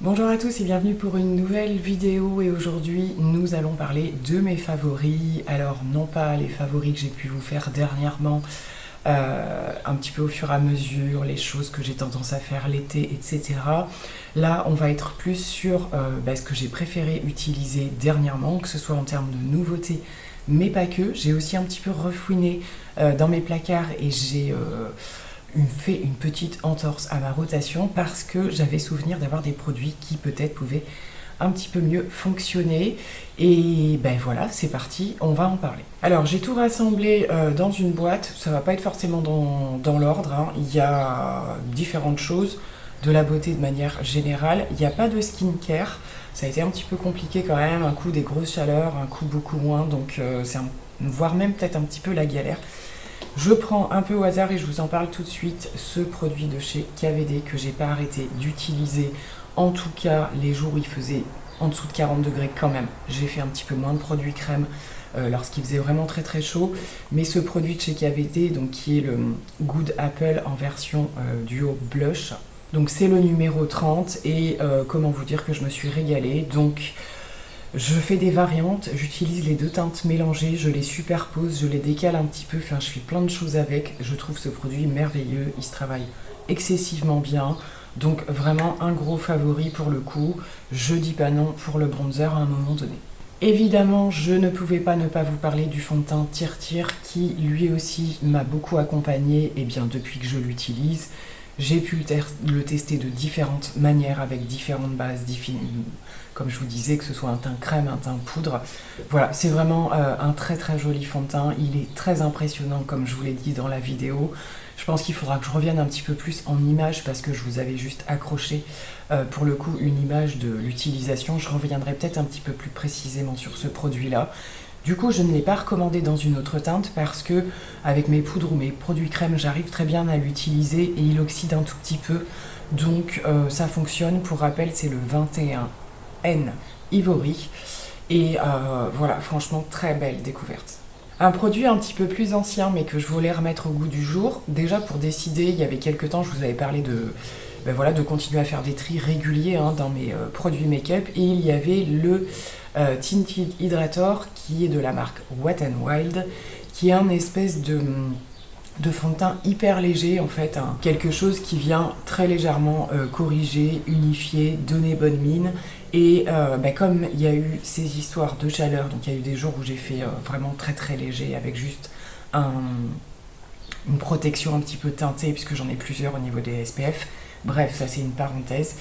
Bonjour à tous et bienvenue pour une nouvelle vidéo et aujourd'hui nous allons parler de mes favoris. Alors non pas les favoris que j'ai pu vous faire dernièrement, un petit peu au fur et à mesure, les choses que j'ai tendance à faire l'été, etc. Là on va être plus sur ce que j'ai préféré utiliser dernièrement, que ce soit en termes de nouveautés, mais pas que. J'ai aussi un petit peu refouiné dans mes placards et j'ai fait une petite entorse à ma rotation parce que j'avais souvenir d'avoir des produits qui peut-être pouvaient un petit peu mieux fonctionner. Et ben voilà, c'est parti, on va en parler. Alors j'ai tout rassemblé dans une boîte, ça va pas être forcément dans l'ordre, hein. Il y a différentes choses, de la beauté de manière générale. Il n'y a pas de skincare, ça a été un petit peu compliqué quand même, un coup des grosses chaleurs, un coup beaucoup moins, donc voire même peut-être un petit peu la galère. Je prends un peu au hasard et je vous en parle tout de suite, ce produit de chez KVD que j'ai pas arrêté d'utiliser, en tout cas les jours où il faisait en dessous de 40 degrés quand même. J'ai fait un petit peu moins de produits crème lorsqu'il faisait vraiment très très chaud, mais ce produit de chez KVD, donc qui est le Good Apple en version duo blush, donc c'est le numéro 30 et comment vous dire que je me suis régalée. Donc je fais des variantes, j'utilise les deux teintes mélangées, je les superpose, je les décale un petit peu, enfin je fais plein de choses avec. Je trouve ce produit merveilleux, il se travaille excessivement bien. Donc vraiment un gros favori pour le coup. Je dis pas non pour le bronzer à un moment donné. Évidemment, je ne pouvais pas ne pas vous parler du fond de teint Tire Tire qui lui aussi m'a beaucoup accompagné et bien depuis que je l'utilise. J'ai pu le tester de différentes manières avec différentes bases, comme je vous disais, que ce soit un teint crème, un teint poudre. Voilà, c'est vraiment un très très joli fond de teint. Il est très impressionnant comme je vous l'ai dit dans la vidéo. Je pense qu'il faudra que je revienne un petit peu plus en image parce que je vous avais juste accroché pour le coup une image de l'utilisation. Je reviendrai peut-être un petit peu plus précisément sur ce produit-là. Du coup, je ne l'ai pas recommandé dans une autre teinte parce que avec mes poudres ou mes produits crème, j'arrive très bien à l'utiliser et il oxyde un tout petit peu. Donc ça fonctionne. Pour rappel, c'est le 21N Ivory. Et voilà, franchement, très belle découverte. Un produit un petit peu plus ancien mais que je voulais remettre au goût du jour. Déjà pour décider, il y avait quelques temps, je vous avais parlé de continuer à faire des tris réguliers dans mes produits make-up. Et il y avait le Tinted Hydrator qui est de la marque Wet n Wild, qui est un espèce de fond de teint hyper léger en fait, quelque chose qui vient très légèrement corriger, unifier, donner bonne mine. Et comme il y a eu ces histoires de chaleur, donc il y a eu des jours où j'ai fait vraiment très très léger avec juste une protection un petit peu teintée puisque j'en ai plusieurs au niveau des SPF. Bref, ça c'est une parenthèse.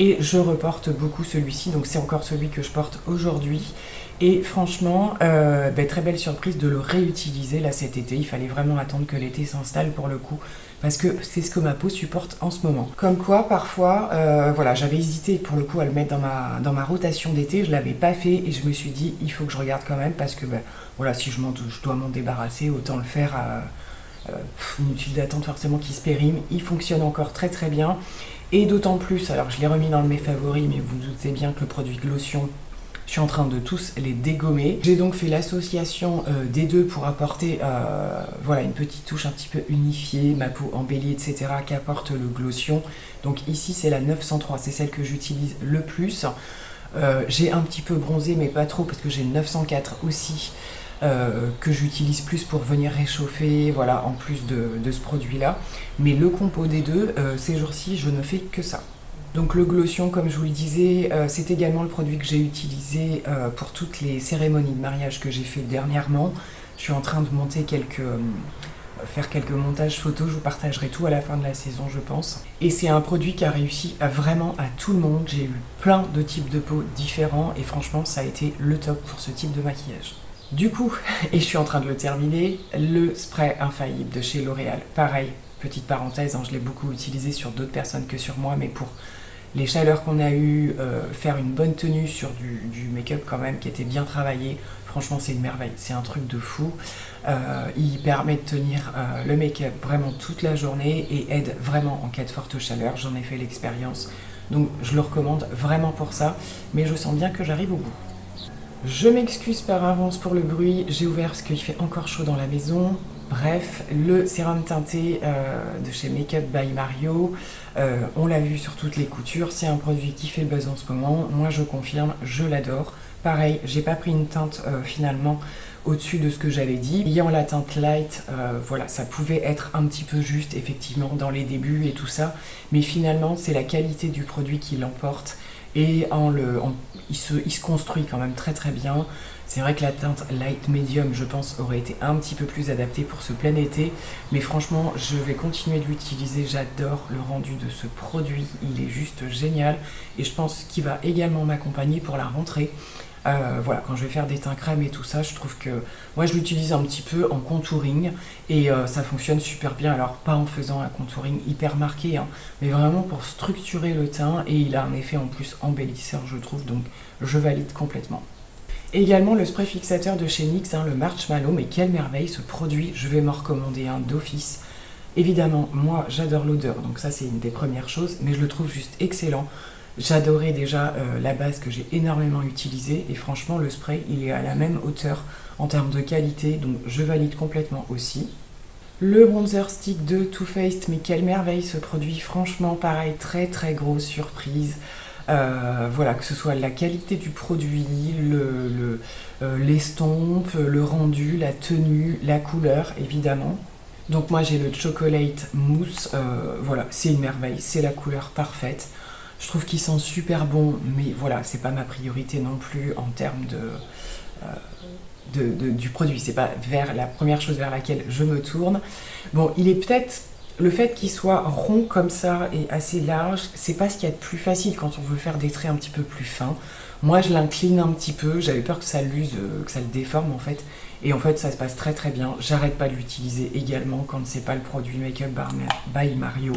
Et je reporte beaucoup celui-ci, donc c'est encore celui que je porte aujourd'hui. Et franchement, très belle surprise de le réutiliser là cet été. Il fallait vraiment attendre que l'été s'installe pour le coup, parce que c'est ce que ma peau supporte en ce moment. Comme quoi, parfois, j'avais hésité pour le coup à le mettre dans ma rotation d'été, je l'avais pas fait et je me suis dit, il faut que je regarde quand même, parce que si je dois m'en débarrasser, autant le faire à inutile d'attendre forcément qu'il se périme. Il fonctionne encore très très bien. Et d'autant plus, alors je l'ai remis dans mes favoris, mais vous doutez bien que le produit Glotion, je suis en train de tous les dégommer. J'ai donc fait l'association des deux pour apporter une petite touche un petit peu unifiée, ma peau embellie, etc. qu'apporte le Glotion. Donc ici c'est la 903, c'est celle que j'utilise le plus. J'ai un petit peu bronzé, mais pas trop, parce que j'ai le 904 aussi. Que j'utilise plus pour venir réchauffer, voilà, en plus de ce produit-là. Mais le compo des deux, ces jours-ci, je ne fais que ça. Donc le Glotion, comme je vous le disais, c'est également le produit que j'ai utilisé pour toutes les cérémonies de mariage que j'ai fait dernièrement. Je suis en train de faire quelques montages photos, je vous partagerai tout à la fin de la saison je pense. Et c'est un produit qui a réussi vraiment à tout le monde. J'ai eu plein de types de peau différents et franchement ça a été le top pour ce type de maquillage. Du coup, et je suis en train de le terminer, le spray infaillible de chez L'Oréal. Pareil, petite parenthèse, je l'ai beaucoup utilisé sur d'autres personnes que sur moi, mais pour les chaleurs qu'on a eues, faire une bonne tenue sur du make-up quand même qui était bien travaillé, franchement c'est une merveille, c'est un truc de fou. Il permet de tenir le make-up vraiment toute la journée et aide vraiment en cas de forte chaleur, j'en ai fait l'expérience. Donc je le recommande vraiment pour ça, mais je sens bien que j'arrive au bout. Je m'excuse par avance pour le bruit, j'ai ouvert parce qu'il fait encore chaud dans la maison. Bref, le sérum teinté de chez Make Up by Mario, on l'a vu sur toutes les coutures, c'est un produit qui fait le buzz en ce moment. Moi je confirme, je l'adore. Pareil, j'ai pas pris une teinte finalement au-dessus de ce que j'avais dit. Ayant la teinte light, voilà, ça pouvait être un petit peu juste effectivement dans les débuts et tout ça, mais finalement c'est la qualité du produit qui l'emporte et il se construit quand même très très bien. C'est vrai que la teinte light medium, je pense, aurait été un petit peu plus adaptée pour ce plein été, mais franchement, je vais continuer de l'utiliser. J'adore le rendu de ce produit, il est juste génial et je pense qu'il va également m'accompagner pour la rentrée. Voilà, quand je vais faire des teints crème et tout ça, je trouve que moi je l'utilise un petit peu en contouring et ça fonctionne super bien. Alors pas en faisant un contouring hyper marqué, hein, mais vraiment pour structurer le teint et il a un effet en plus embellisseur, je trouve, donc je valide complètement. Également le spray fixateur de chez NYX, hein, le Marshmallow, mais quelle merveille ce produit, je vais m'en recommander un d'office. Évidemment, moi j'adore l'odeur, donc ça c'est une des premières choses, mais je le trouve juste excellent. J'adorais déjà la base que j'ai énormément utilisée et franchement le spray il est à la même hauteur en termes de qualité, donc je valide complètement aussi. Le bronzer stick de Too Faced, mais quelle merveille ce produit, franchement pareil, très très grosse surprise. Voilà, que ce soit la qualité du produit, l'estompe, le rendu, la tenue, la couleur évidemment. Donc moi j'ai le Chocolate Mousse, voilà, c'est une merveille, c'est la couleur parfaite. Je trouve qu'il sent super bon, mais voilà, c'est pas ma priorité non plus en termes du produit. C'est pas la première chose vers laquelle je me tourne. Bon, il est peut-être... Le fait qu'il soit rond comme ça et assez large, c'est pas ce qu'il y a de plus facile quand on veut faire des traits un petit peu plus fins. Moi, je l'incline un petit peu, j'avais peur que ça l'use, que ça le déforme en fait. Et en fait, ça se passe très très bien. J'arrête pas de l'utiliser également quand c'est pas le produit Make Up by Mario.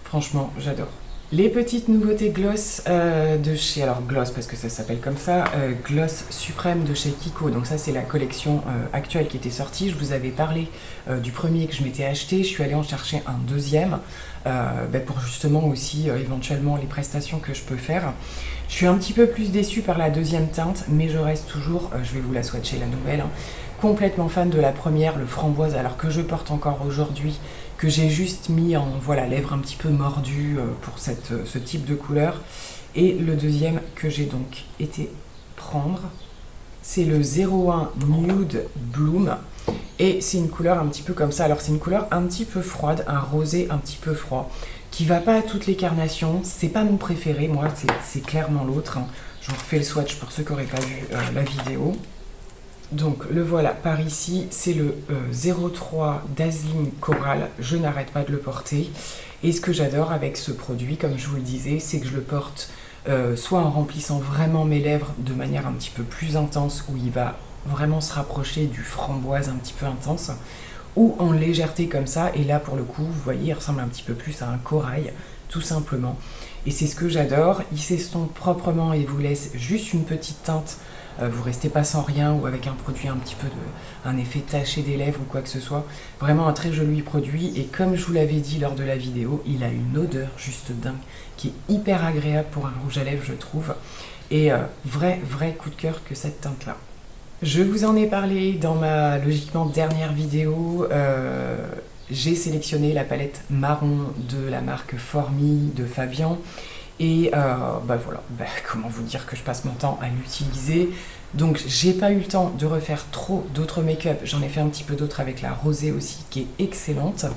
Franchement, j'adore. Les petites nouveautés gloss de chez, alors gloss parce que ça s'appelle comme ça, gloss suprême de chez Kiko. Donc ça c'est la collection actuelle qui était sortie. Je vous avais parlé du premier que je m'étais acheté. Je suis allée en chercher un deuxième pour justement aussi éventuellement les prestations que je peux faire. Je suis un petit peu plus déçue par la deuxième teinte, mais je reste toujours, je vais vous la swatcher la nouvelle, hein, complètement fan de la première, le framboise, alors que je porte encore aujourd'hui, que j'ai juste mis en lèvres un petit peu mordues pour ce type de couleur. Et le deuxième que j'ai donc été prendre, c'est le 01 Nude Bloom. Et c'est une couleur un petit peu comme ça. Alors c'est une couleur un petit peu froide, un rosé un petit peu froid, qui va pas à toutes les carnations. C'est pas mon préféré, moi c'est clairement l'autre, hein. Je vous refais le swatch pour ceux qui n'auraient pas vu la vidéo. Donc le voilà par ici, c'est le 03 Dazzling Coral, je n'arrête pas de le porter. Et ce que j'adore avec ce produit, comme je vous le disais, c'est que je le porte soit en remplissant vraiment mes lèvres de manière un petit peu plus intense, où il va vraiment se rapprocher du framboise un petit peu intense, ou en légèreté comme ça, et là pour le coup, vous voyez, il ressemble un petit peu plus à un corail, tout simplement. Et c'est ce que j'adore, il s'estompe proprement et vous laisse juste une petite teinte. Vous restez pas sans rien ou avec un produit un petit peu un effet taché des lèvres ou quoi que ce soit. Vraiment un très joli produit et comme je vous l'avais dit lors de la vidéo, il a une odeur juste dingue qui est hyper agréable pour un rouge à lèvres je trouve. Et vrai coup de cœur que cette teinte là. Je vous en ai parlé dans ma logiquement dernière vidéo. J'ai sélectionné la palette marron de la marque Formi de Fabian. Et voilà, comment vous dire que je passe mon temps à l'utiliser. Donc j'ai pas eu le temps de refaire trop d'autres make-up. J'en ai fait un petit peu d'autres avec la rosée aussi qui est excellente.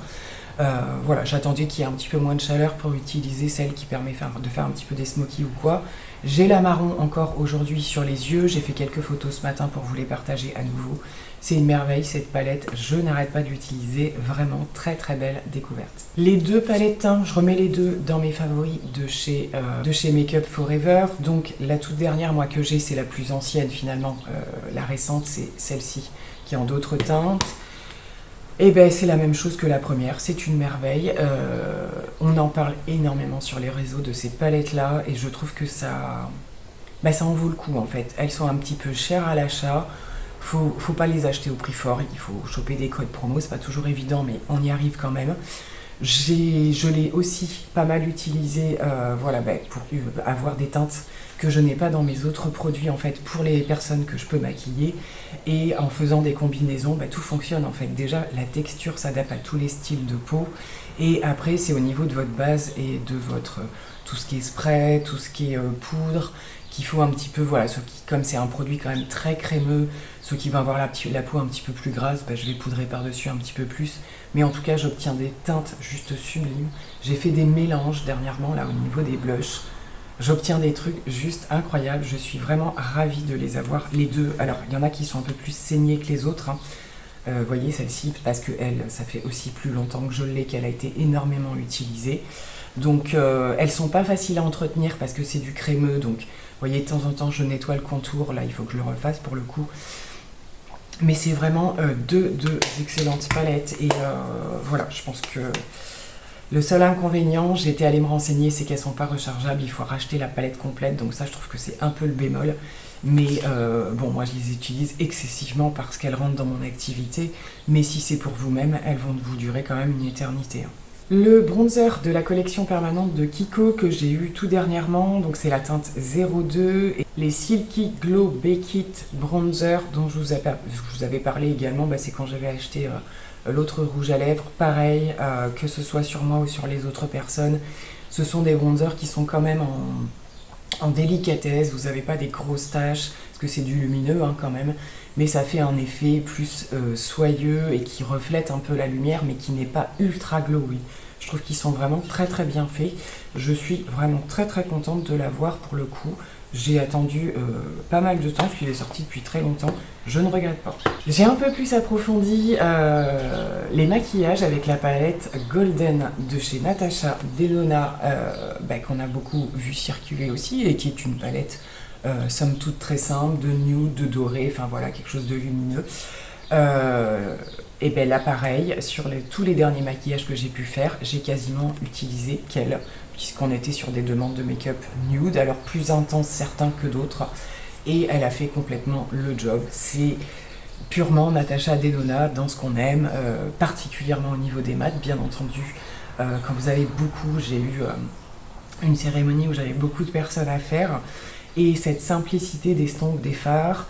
Voilà, j'attendais qu'il y ait un petit peu moins de chaleur pour utiliser celle qui permet de faire un petit peu des smokies ou quoi. J'ai la marron encore aujourd'hui sur les yeux. J'ai fait quelques photos ce matin pour vous les partager à nouveau. C'est une merveille cette palette, je n'arrête pas de l'utiliser, vraiment très belle découverte. Les deux palettes teints, je remets les deux dans mes favoris de chez Make Up For Ever. Donc la toute dernière moi que j'ai, c'est la plus ancienne finalement, la récente c'est celle-ci qui est en d'autres teintes. Et ben c'est la même chose que la première, c'est une merveille. On en parle énormément sur les réseaux de ces palettes là et je trouve que ça en vaut le coup en fait. Elles sont un petit peu chères à l'achat. Faut pas les acheter au prix fort, il faut choper des codes promo, c'est pas toujours évident mais on y arrive quand même. Je l'ai aussi pas mal utilisé voilà, pour avoir des teintes que je n'ai pas dans mes autres produits en fait pour les personnes que je peux maquiller, et en faisant des combinaisons tout fonctionne en fait. Déjà la texture s'adapte à tous les styles de peau, et après c'est au niveau de votre base et de votre tout ce qui est spray, tout ce qui est poudre, qu'il faut un petit peu, voilà, comme c'est un produit quand même très crémeux, ceux qui vont avoir la peau un petit peu plus grasse, je vais poudrer par-dessus un petit peu plus. Mais en tout cas, j'obtiens des teintes juste sublimes. J'ai fait des mélanges dernièrement, là, au niveau des blushs. J'obtiens des trucs juste incroyables. Je suis vraiment ravie de les avoir, les deux. Alors, il y en a qui sont un peu plus saignées que les autres, hein. Vous voyez celle-ci, parce que elle, ça fait aussi plus longtemps que je l'ai, qu'elle a été énormément utilisée. Donc elles sont pas faciles à entretenir parce que c'est du crémeux. Donc vous voyez, de temps en temps je nettoie le contour. Là il faut que je le refasse pour le coup. Mais c'est vraiment deux excellentes palettes. Et voilà, je pense que le seul inconvénient, j'étais allée me renseigner, c'est qu'elles sont pas rechargeables. Il faut racheter la palette complète. Donc ça, je trouve que c'est un peu le bémol. Mais bon, moi je les utilise excessivement parce qu'elles rentrent dans mon activité. Mais si c'est pour vous-même, elles vont vous durer quand même une éternité, hein. Le bronzer de la collection permanente de Kiko que j'ai eu tout dernièrement, donc c'est la teinte 02. Et les Silky Glow Bake It Bronzer dont je vous avais parlé également, c'est quand j'avais acheté l'autre rouge à lèvres. Pareil, que ce soit sur moi ou sur les autres personnes, ce sont des bronzers qui sont quand même en délicatesse. Vous n'avez pas des grosses taches, parce que c'est du lumineux quand même, mais ça fait un effet plus soyeux et qui reflète un peu la lumière, mais qui n'est pas ultra glowy. Je trouve qu'ils sont vraiment très très bien faits. Je suis vraiment très très contente de l'avoir pour le coup. J'ai attendu pas mal de temps, parce qu'il est sorti depuis très longtemps. Je ne regrette pas. J'ai un peu plus approfondi les maquillages avec la palette Golden de chez Natasha Denona, qu'on a beaucoup vu circuler aussi, et qui est une palette somme toute très simple, de nude, de doré, enfin voilà, quelque chose de lumineux. Et là pareil, sur tous les derniers maquillages que j'ai pu faire, j'ai quasiment utilisé qu'elle, puisqu'on était sur des demandes de make-up nude, alors plus intenses certains que d'autres, et elle a fait complètement le job. C'est purement Natasha Denona dans ce qu'on aime, particulièrement au niveau des mats, bien entendu. Quand vous avez beaucoup, j'ai eu une cérémonie où j'avais beaucoup de personnes à faire, et cette simplicité d'estompe des fards,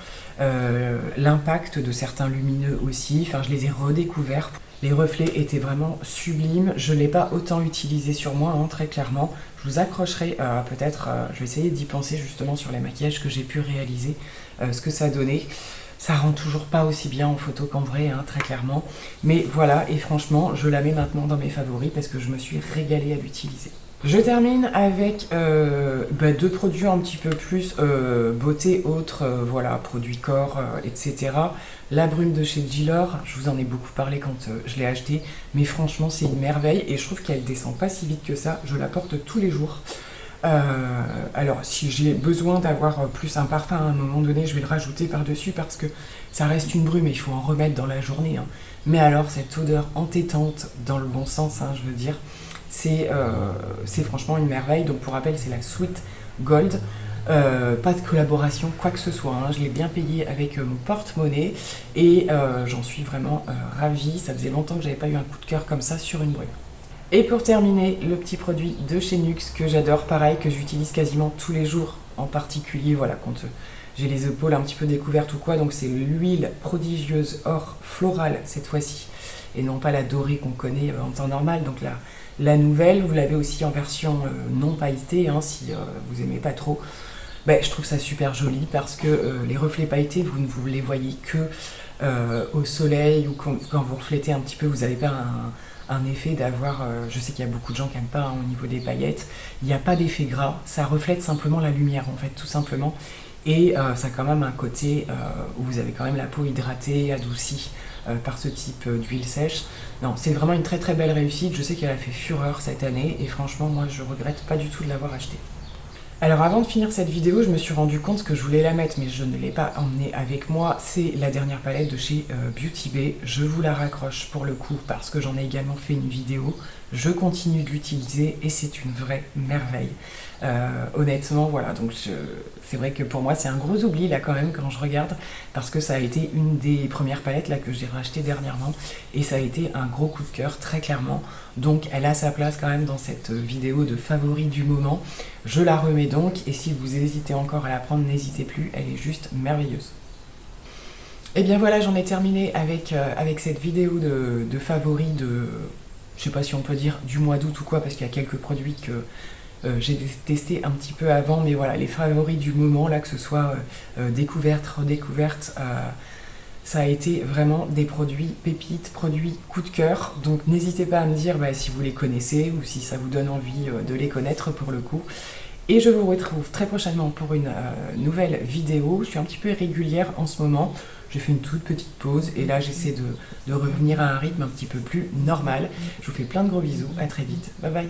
l'impact de certains lumineux aussi, enfin je les ai redécouverts. Les reflets étaient vraiment sublimes. Je ne l'ai pas autant utilisé sur moi, très clairement. Je vous accrocherai peut-être, je vais essayer d'y penser justement sur les maquillages que j'ai pu réaliser, ce que ça donnait. Ça rend toujours pas aussi bien en photo qu'en vrai, très clairement. Mais voilà, et franchement, je la mets maintenant dans mes favoris parce que je me suis régalée à l'utiliser. Je termine avec deux produits un petit peu plus beauté autre, voilà, produits corps, etc. La brume de chez Gilor, je vous en ai beaucoup parlé quand je l'ai acheté, mais franchement c'est une merveille et je trouve qu'elle descend pas si vite que ça. Je la porte tous les jours. Alors si j'ai besoin d'avoir plus un parfum à un moment donné, je vais le rajouter par-dessus parce que ça reste une brume et il faut en remettre dans la journée, hein. Mais alors cette odeur entêtante, dans le bon sens, je veux dire, c'est franchement une merveille. Donc pour rappel, c'est la Sweet Gold. Pas de collaboration, quoi que ce soit, je l'ai bien payé avec mon porte-monnaie et j'en suis vraiment ravie. Ça faisait longtemps que j'avais pas eu un coup de cœur comme ça sur une brume. Et pour terminer, le petit produit de chez NYX que j'adore, pareil, que j'utilise quasiment tous les jours, en particulier voilà, quand j'ai les épaules un petit peu découvertes ou quoi. Donc c'est l'huile prodigieuse or florale cette fois-ci, et non pas la dorée qu'on connaît en temps normal. Donc la nouvelle, vous l'avez aussi en version non pailletée, si vous aimez pas trop. Je trouve ça super joli parce que les reflets pailletés, vous ne vous les voyez que au soleil, ou quand vous reflétez un petit peu, vous n'avez pas un effet d'avoir, je sais qu'il y a beaucoup de gens qui n'aiment pas au niveau des paillettes, il n'y a pas d'effet gras, ça reflète simplement la lumière en fait, tout simplement. Et ça a quand même un côté où vous avez quand même la peau hydratée, adoucie par ce type d'huile sèche. Non, c'est vraiment une très très belle réussite. Je sais qu'elle a fait fureur cette année et franchement moi je regrette pas du tout de l'avoir achetée. Alors avant de finir cette vidéo, je me suis rendu compte que je voulais la mettre mais je ne l'ai pas emmenée avec moi. C'est la dernière palette de chez Beauty Bay. Je vous la raccroche pour le coup parce que j'en ai également fait une vidéo. je continue de l'utiliser et c'est une vraie merveille. Honnêtement, voilà, donc c'est vrai que pour moi c'est un gros oubli là quand même quand je regarde, parce que ça a été une des premières palettes là que j'ai racheté dernièrement et ça a été un gros coup de cœur très clairement, donc elle a sa place quand même dans cette vidéo de favoris du moment. Je la remets donc, et si vous hésitez encore à la prendre, n'hésitez plus, elle est juste merveilleuse. Et bien voilà, j'en ai terminé avec cette vidéo de favoris de, je sais pas si on peut dire du mois d'août ou quoi, parce qu'il y a quelques produits que j'ai testé un petit peu avant, mais voilà, les favoris du moment, là, que ce soit découverte, redécouverte, ça a été vraiment des produits pépites, produits coup de cœur. Donc n'hésitez pas à me dire si vous les connaissez ou si ça vous donne envie de les connaître pour le coup. Et je vous retrouve très prochainement pour une nouvelle vidéo. Je suis un petit peu irrégulière en ce moment. J'ai fait une toute petite pause et là j'essaie de revenir à un rythme un petit peu plus normal. Je vous fais plein de gros bisous, à très vite. Bye bye.